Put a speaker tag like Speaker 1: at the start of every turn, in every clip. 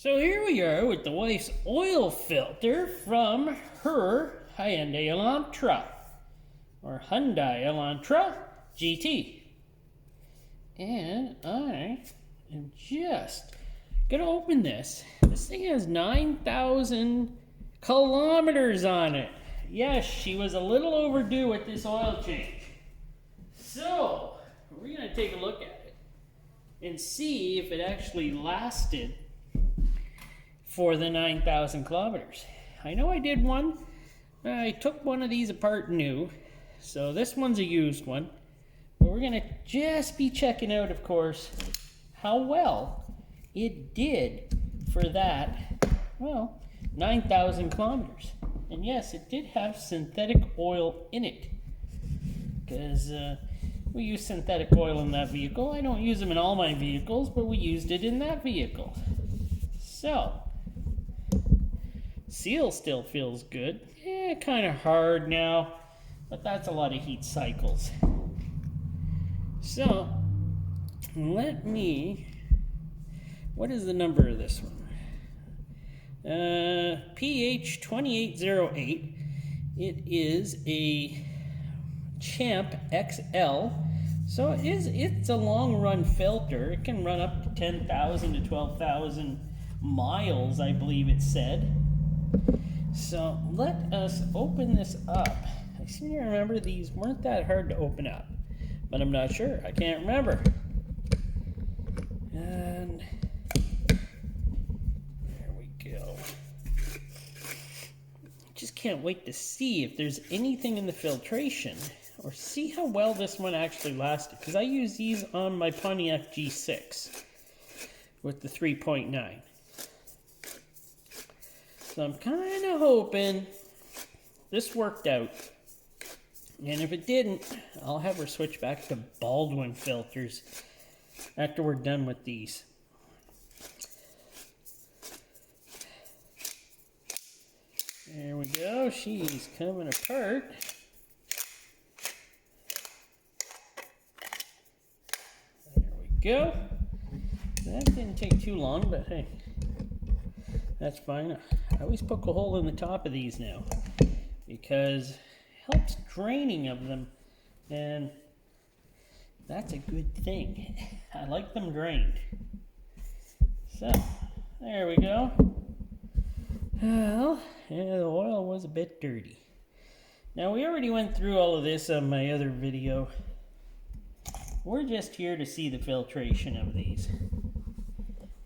Speaker 1: So here we are with the wife's oil filter from her Hyundai Elantra, or Hyundai Elantra GT. And I am just gonna open this. This thing has 9,000 kilometers on it. Yes, she was a little overdue with this oil change. So, we're gonna take a look at it and see if it actually lasted for the 9,000 kilometers. I know I did one. I took one of these apart new. So this one's a used one. But we're gonna just be checking out, of course, how well it did for that, well, 9,000 kilometers. And yes, it did have synthetic oil in it. Because we use synthetic oil in that vehicle. I don't use them in all my vehicles, but we used it in that vehicle. So, seal still feels good. Kind of hard now, but that's a lot of heat cycles. So, let me, what is the number of this one? PH2808. It is a Champ XL. So it's a long run filter. It can run up to 10,000 to 12,000 miles, I believe it said. So let us open this up. I seem to remember these weren't that hard to open up, but I'm not sure. I can't remember. And there we go. Just can't wait to see if there's anything in the filtration or see how well this one actually lasted. Because I use these on my Pontiac G6 with the 3.9. So I'm kind of hoping this worked out. And if it didn't, I'll have her switch back to Baldwin filters after we're done with these. There we go. She's coming apart. There we go. That didn't take too long, but hey, that's fine. I always poke a hole in the top of these now because it helps draining of them, and that's a good thing. I like them drained. So, there we go. Well, yeah, the oil was a bit dirty. Now, we already went through all of this on my other video. We're just here to see the filtration of these.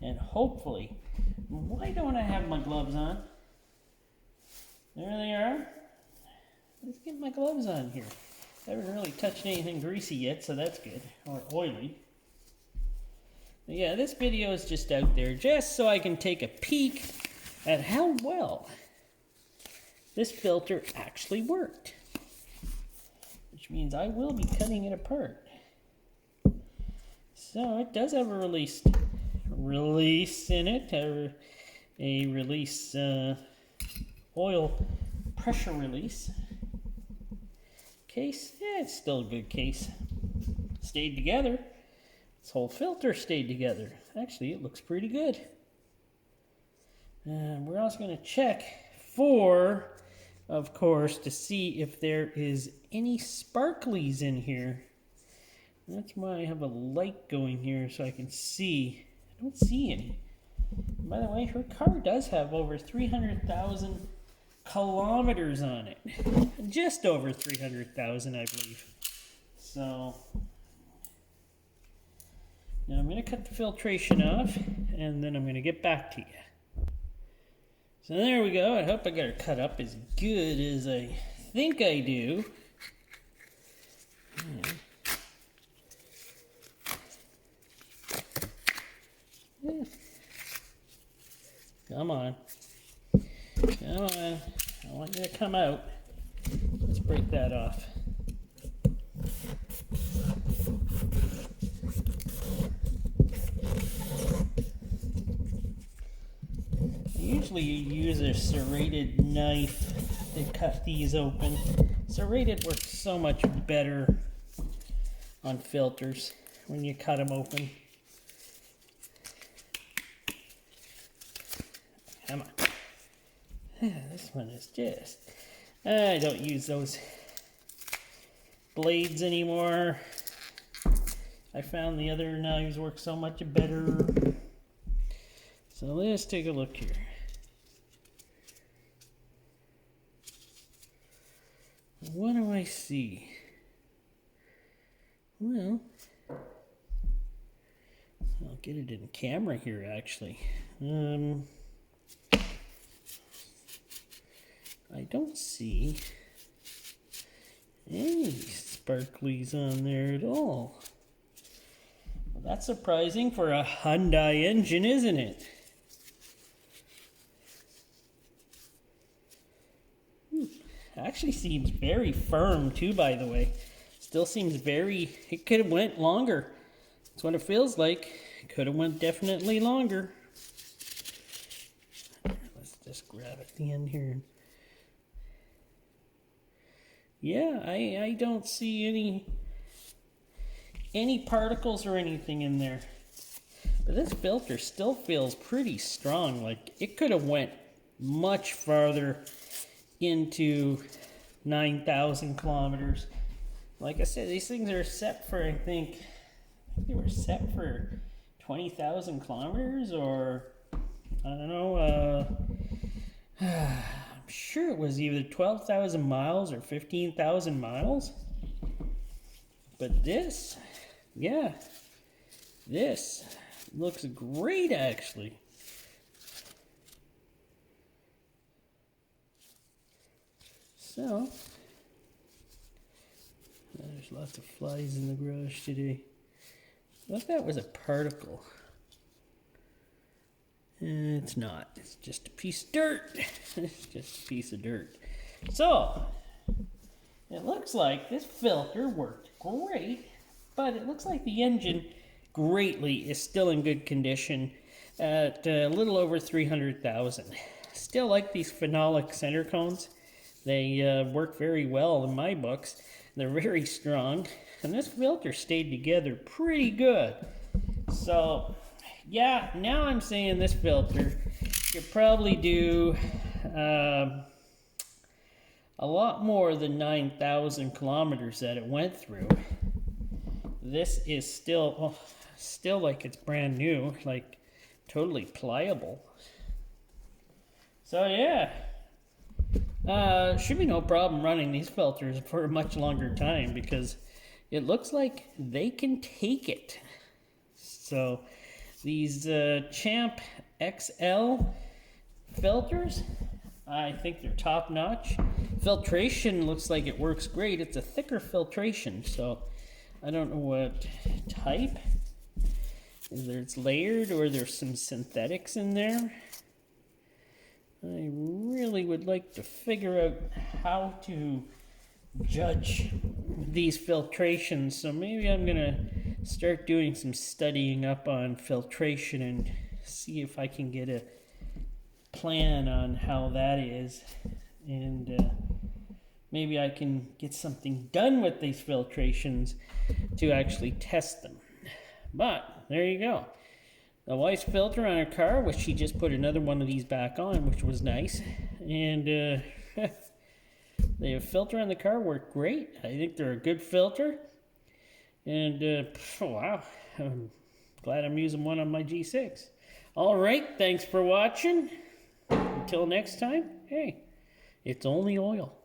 Speaker 1: And hopefully, why don't I have my gloves on? There they are. Let's get my gloves on here. I haven't really touched anything greasy yet, so that's good. Or oily. But yeah, this video is just out there just so I can take a peek at how well this filter actually worked. Which means I will be cutting it apart. So it does have a release in it, a release oil pressure release case. Yeah, it's still a good case. Stayed together. This whole filter stayed together. Actually, it looks pretty good. We're also going to check for, of course, to see if there is any sparklies in here. That's why I have a light going here so I can see. I don't see any. And by the way, her car does have over 300,000 kilometers on it. Just over 300,000, I believe. So, now I'm going to cut the filtration off, and then I'm going to get back to you. So there we go. I hope I got her cut up as good as I think I do. Yeah. Come on. Come on. I want you to come out. Let's break that off. Usually you use a serrated knife to cut these open. Serrated works so much better on filters when you cut them open. This one is just... I don't use those blades anymore. I found the other knives work so much better. So let's take a look here. What do I see? Well, I'll get it in camera here actually. I don't see any sparklies on there at all. Well, that's surprising for a Hyundai engine, isn't it? Actually seems very firm too, by the way. Still seems very, it could have went longer. That's what it feels like. Could have went definitely longer. Let's just grab at the end here. Yeah, I don't see any particles or anything in there. But this filter still feels pretty strong. Like it could have went much farther into 9,000 kilometers. Like I said, these things are set for, I think they were set for 20,000 kilometers, or I don't know, I'm sure it was either 12,000 miles or 15,000 miles. But this, yeah, this looks great actually. So, there's lots of flies in the garage today. I thought that was a particle. It's not. It's just a piece of dirt. It's just a piece of dirt. So, it looks like this filter worked great, but it looks like the engine greatly is still in good condition at a little over 300,000. Still like these phenolic center cones. They work very well in my books. They're very strong, and this filter stayed together pretty good. So, yeah, now I'm saying this filter could probably do a lot more than 9,000 kilometers that it went through. This is still like it's brand new, like totally pliable. So yeah. Should be no problem running these filters for a much longer time because it looks like they can take it. So these Champ XL filters, I think they're top notch. Filtration looks like it works great. It's a thicker filtration, so I don't know what type. Either it's layered or there's some synthetics in there. I really would like to figure out how to judge these filtrations, so maybe I'm gonna start doing some studying up on filtration and see if I can get a plan on how that is, and maybe I can get something done with these filtrations to actually test them. But there you go. The wife's filter on her car, which she just put another one of these back on, which was nice. And the filter on the car worked great. I think they're a good filter. And wow, I'm glad I'm using one on my G6. All right, thanks for watching. Until next time, hey, it's only oil.